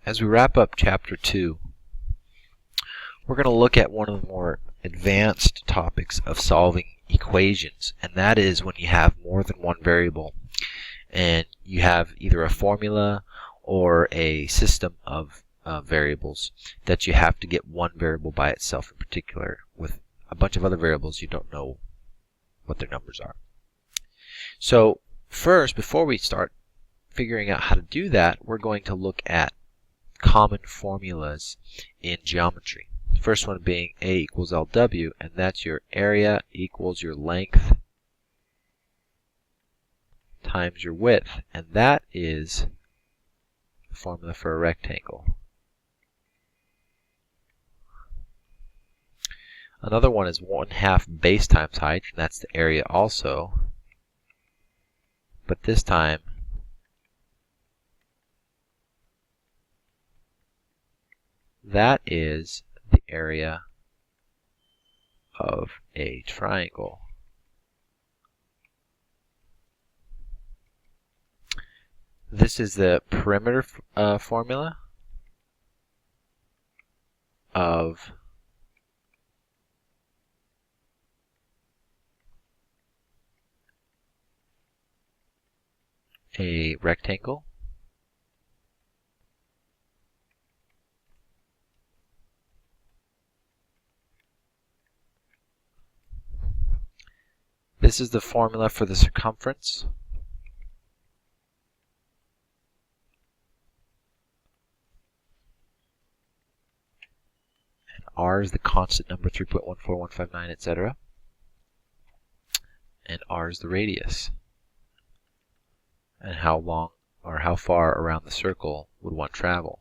As we wrap up Chapter 2, we're going to look at one of the more advanced topics of solving equations, and that is when you have more than one variable and you have either a formula or a system of variables that you have to get one variable by itself in particular with a bunch of other variables you don't know what their numbers are. So first, before we start figuring out how to do that, we're going to look at common formulas in geometry. The first one being A equals LW, and that's your area equals your length times your width, and that is the formula for a rectangle. Another one is 1/2 base times height, and that's the area also, but this time that is the area of a triangle. This is the perimeter formula of a rectangle. This is the formula for the circumference. And R is the constant number, 3.14159, etc. And R is the radius. And how long or how far around the circle would one travel.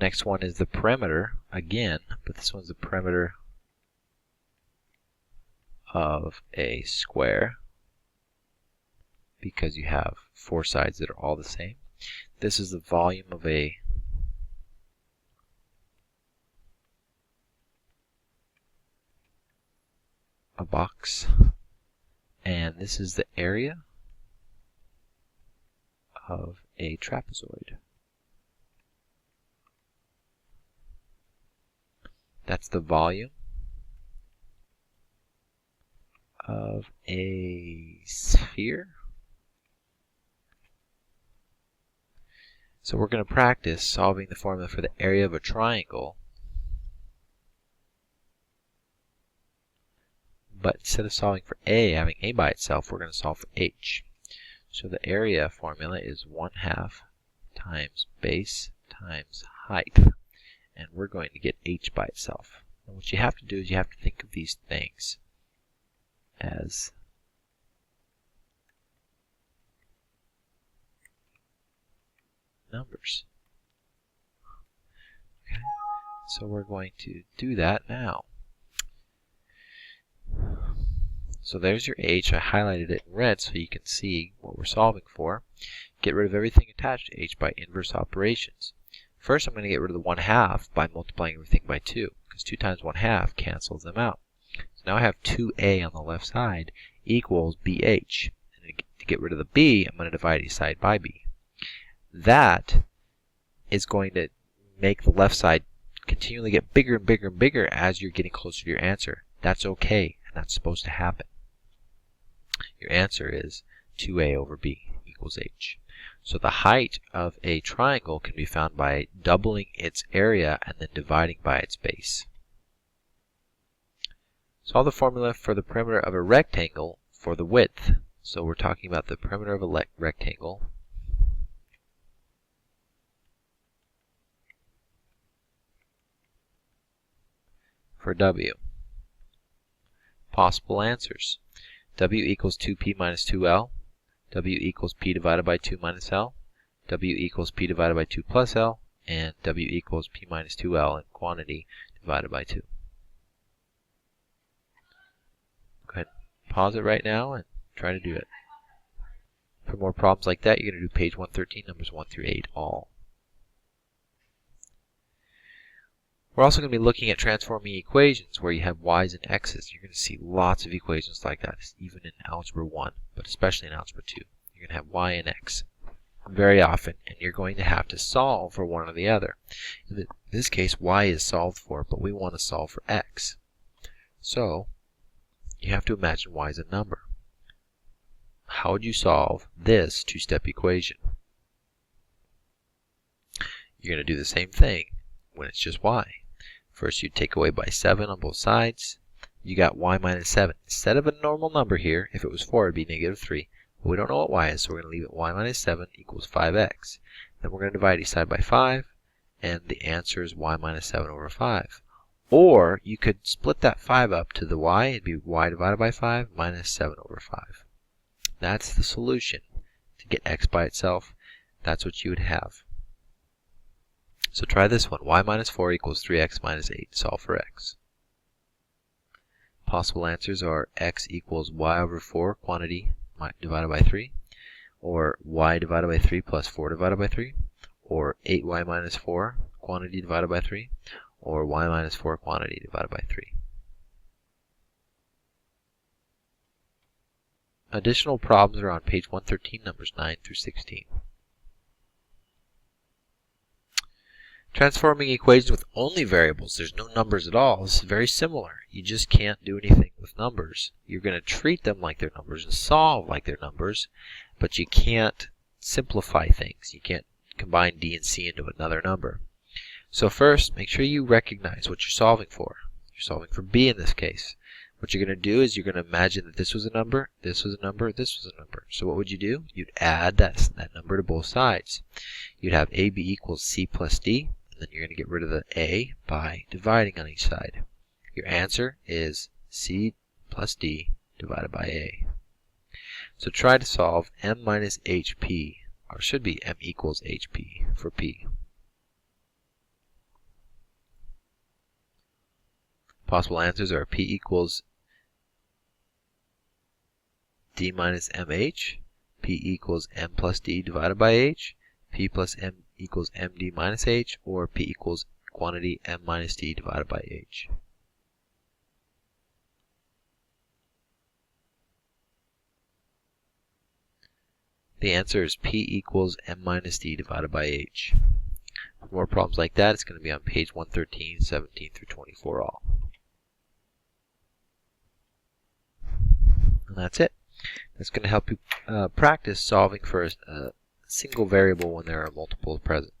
Next one is the perimeter again, but this one's the perimeter of a square because you have 4 sides that are all the same. This is the volume of a box, and this is the area of a trapezoid. That's the volume of a sphere. So we're going to practice solving the formula for the area of a triangle, but instead of solving for A, having A by itself, we're going to solve for H. So the area formula is 1/2 times base times height, and we're going to get H by itself. And what you have to do is you have to think of these things as numbers. Okay, so we're going to do that now. So there's your H. I highlighted it in red so you can see what we're solving for. Get rid of everything attached to H by inverse operations. First, I'm going to get rid of the 1/2 by multiplying everything by 2, because 2 times 1/2 cancels them out. So now I have 2A on the left side equals BH. And to get rid of the B, I'm going to divide each side by B. That is going to make the left side continually get bigger and bigger and bigger as you're getting closer to your answer. That's okay, and that's supposed to happen. Your answer is 2A over B equals H. So the height of a triangle can be found by doubling its area and then dividing by its base. Solve the formula for the perimeter of a rectangle for the width. So we're talking about the perimeter of a rectangle. For W. Possible answers. W equals 2P minus 2L. W equals P divided by 2 minus L. W equals P divided by 2 plus L. And W equals P minus 2L in quantity divided by 2. Go ahead and pause it right now and try to do it. For more problems like that, you're going to do page 113, numbers 1 through 8 all. We're also going to be looking at transforming equations where you have y's and x's. You're going to see lots of equations like that, even in Algebra 1, but especially in Algebra 2. You're going to have y and x very often, and you're going to have to solve for one or the other. In this case, y is solved for, but we want to solve for x. So, you have to imagine y is a number. How would you solve this two-step equation? You're going to do the same thing when it's just y. First, you take away by 7 on both sides. You got y minus 7. Instead of a normal number here, if it was 4, it would be negative 3. But we don't know what y is, so we're going to leave it y minus 7 equals 5x. Then we're going to divide each side by 5, and the answer is y minus 7 over 5. Or you could split that 5 up to the y. It'd be y divided by 5 minus 7 over 5. That's the solution. To get x by itself, that's what you would have. So try this one. Y minus 4 equals 3x minus 8. Solve for x. Possible answers are x equals y over 4 quantity divided by 3, or y divided by 3 plus 4 divided by 3, or 8y minus 4 quantity divided by 3, or y minus 4 quantity divided by 3. Additional problems are on page 113, numbers 9 through 16. Transforming equations with only variables, there's no numbers at all. This is very similar. You just can't do anything with numbers. You're going to treat them like they're numbers and solve like they're numbers, but you can't simplify things. You can't combine d and c into another number. So first, make sure you recognize what you're solving for. You're solving for b in this case. What you're going to do is you're going to imagine that this was a number, this was a number, this was a number. So what would you do? You'd add that number to both sides. You'd have ab equals c plus d. Then you're going to get rid of the a by dividing on each side. Your answer is c plus d divided by a. So try to solve m minus hp, or it should be m equals hp for p. Possible answers are p equals d minus mh, p equals m plus d divided by h, p plus m equals md minus h, or p equals quantity m minus d divided by h. The answer is p equals m minus d divided by h. For more problems like that, it's going to be on page 113, 17 through 24 all. And that's it. That's going to help you practice solving for a single variable when there are multiples present.